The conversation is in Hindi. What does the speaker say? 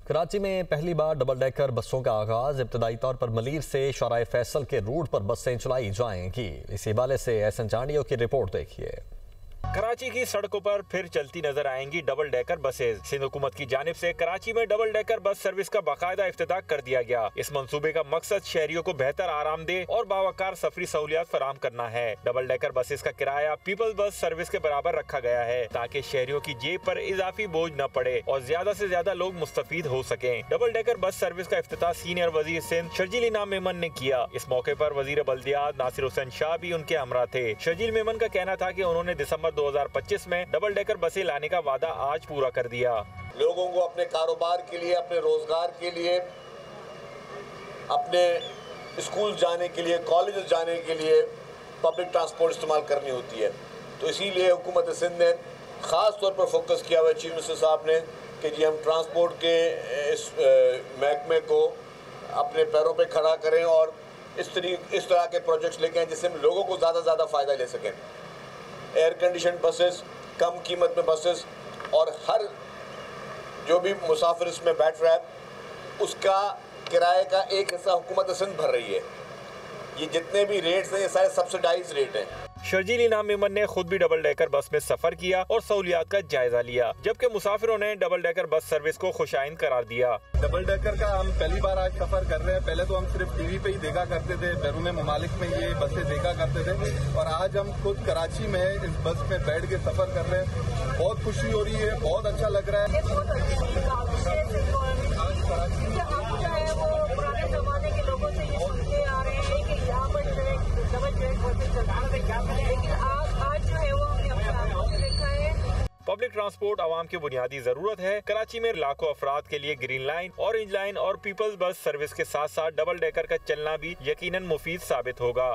कराची में पहली बार डबल डेकर बसों का आगाज। इब्तदाई तौर पर मलीर से शौराए फैसल के रूट पर बसें चलाई जाएंगी। इसी हवाले से एहसन चांडियो की रिपोर्ट देखिए। कराची की सड़कों पर फिर चलती नजर आएंगी डबल डेकर बसेज। सिंध हुकूमत की जानिब से कराची में डबल डेकर बस सर्विस का बाकायदा इफ्तिताह कर दिया गया। इस मंसूबे का मकसद शहरियों को बेहतर आरामदेह और बावकार सफरी सहूलियात फराम करना है। डबल डेकर बसेज का किराया पीपल्स बस सर्विस के बराबर रखा गया है ताकि शहरियों की जेब पर इजाफी बोझ न पड़े और ज्यादा से ज्यादा लोग मुस्तफीद हो सकें। डबल डेकर बस सर्विस का इफ्तिताह सीनियर वजीर सिंध शर्जील इनाम मेमन ने किया। इस मौके पर वजीर बल्दियात नासिर हुसैन शाह भी उनके हमरा थे। शर्जील मेमन का कहना था कि उन्होंने दिसंबर 2025 में डबल डेकर बसें लाने का वादा आज पूरा कर दिया। लोगों को अपने कारोबार के लिए, अपने रोजगार के लिए, अपने स्कूल जाने के लिए, कॉलेज जाने के लिए पब्लिक ट्रांसपोर्ट इस्तेमाल करनी होती है। तो इसीलिए हुकूमत सिंध ने ख़ास तौर पर फोकस किया हुआ है चीफ मिनिस्टर साहब ने कि जी हम ट्रांसपोर्ट के इस महकमे को अपने पैरों पे खड़ा करें और इस तरह के प्रोजेक्ट्स लेके आए जिससे हम लोगों को ज़्यादा फ़ायदा ले सकें। एयर कंडीशन बसेस, कम कीमत में बसेस और हर जो भी मुसाफिर इसमें बैठ रहा है उसका किराए का एक हिस्सा हुकूमत सिंध भर रही है। ये जितने भी रेट्स हैं ये सारे सब्सिडाइज रेट हैं। शर्जील इनाम मेमन ने खुद भी डबल डेकर बस में सफर किया और सहूलियात का जायजा लिया, जबकि मुसाफिरों ने डबल डेकर बस सर्विस को खुशाइंद करार दिया। डबल डेकर का हम पहली बार आज सफर कर रहे हैं। पहले तो हम सिर्फ टीवी पे ही देखा करते थे, बैरून ममालिक में ये बसें देखा करते थे और आज हम खुद कराची में इस बस में बैठ के सफर कर रहे हैं। बहुत खुशी हो रही है, बहुत अच्छा लग रहा है। पब्लिक ट्रांसपोर्ट आवाम की बुनियादी जरूरत है। कराची में लाखों अफराद के लिए ग्रीन लाइन, ऑरेंज लाइन और पीपल्स बस सर्विस के साथ साथ डबल डेकर का चलना भी यकीनन मुफीद साबित होगा।